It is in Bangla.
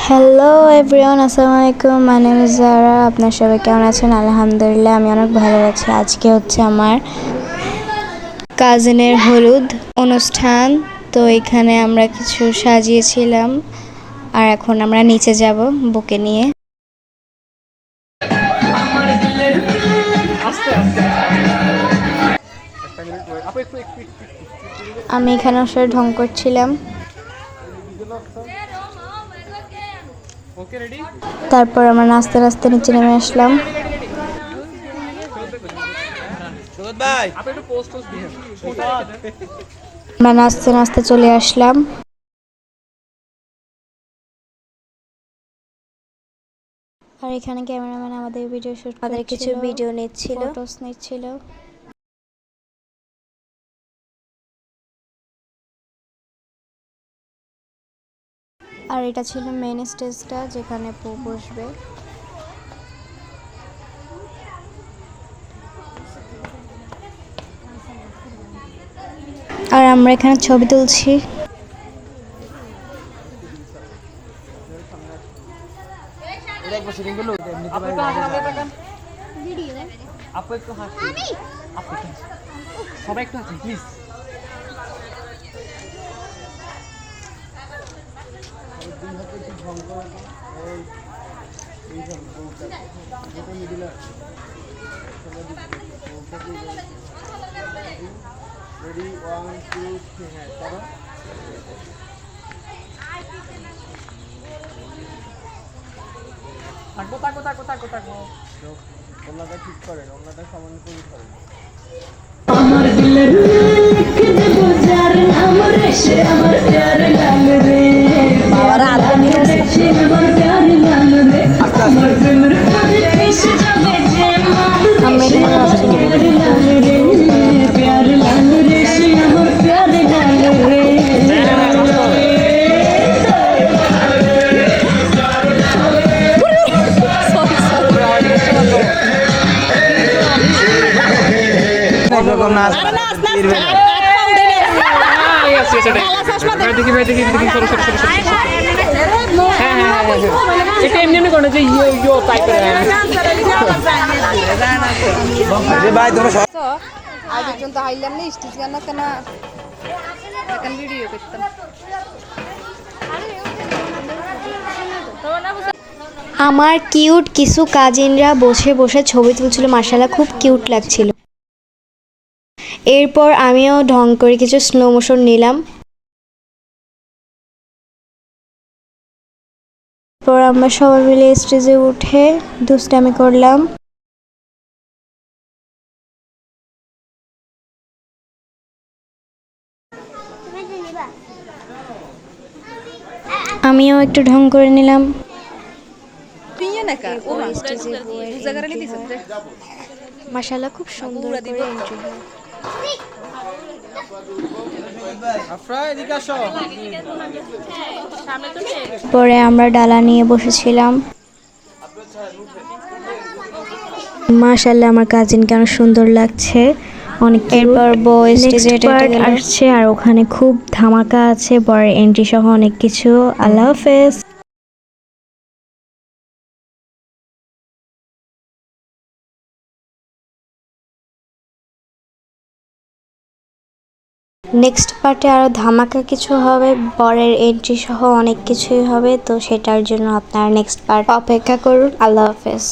হ্যালো এভরিওয়ান, আসসালামু আলাইকুম। মাই নেম ইজ জারা। আপনার সবাই কেমন আছেন? আলহামদুলিল্লাহ, আমি অনেক ভালো আছি। আজকে হচ্ছে আমার কাজিনের হলুদ অনুষ্ঠান, তো এখানে আমরা কিছু সাজিয়েছিলাম আর এখন আমরা নিচে যাব বুকে নিয়ে। আমি এখানে আসলে ঢং করছিলাম। তারপর আমরা নাচতে নাচতে নিচে নেমে আসলাম। আমরা নাচতে নাচতে চলে আসলাম। আর এখানে ক্যামেরাম্যান আমাদের ভিডিও শুট আমাদের কিছু ভিডিও নিচ্ছিল, ফটোস নিচ্ছিল। আর এটা ছিল মেন স্টেজটা, যেখানে বসবে। আর আমরা এখানে ছবি তুলছি। ঠিক করেন, ওনাটা সামান্য করে করেন। আমার দিলের লিখে দেব যার নাম রে, সে আমার প্যার লাল রে। বাবারা আদমি আছে, আমার প্যার লাল রে। আমার প্রেমের পানে এসে যাবে যে মান, সে আমার প্যার লাল রে। প্যার লাল রে, সে আমার প্যার লাল রে। আমার কিউট কিছু কাজিনরা বসে বসে ছবি তুলছিল, মাশাআল্লাহ খুব কিউট লাগছিল। এরপর আমিও ঢং করে কিছু স্লো মোশন নিলাম। এরপর আমরা সবাই মিলে স্টেজে উঠে দুষ্টামি করলাম। আমিও একটু ঢং করে নিলাম। মাশাআল্লাহ খুব সুন্দর করে এন্ট্রি হয়। পরে আমরা ডালা নিয়ে বসেছিলাম। মাশাআল্লাহ আমার কাজিনকে অনেক সুন্দর লাগছে, অনেক। এরপর বয় স্টেজে আসছে আর ওখানে খুব ধামাকা আছে, বরের এন্ট্রি সহ অনেক কিছু। আল্লাহ হাফেজ। নেক্সট পার্টে আরও ধামাকা কিছু হবে, বরের এন্ট্রি সহ অনেক কিছুই হবে, তো সেটার জন্য আপনারা নেক্সট পার্ট অপেক্ষা করুন। আল্লাহ হাফেজ।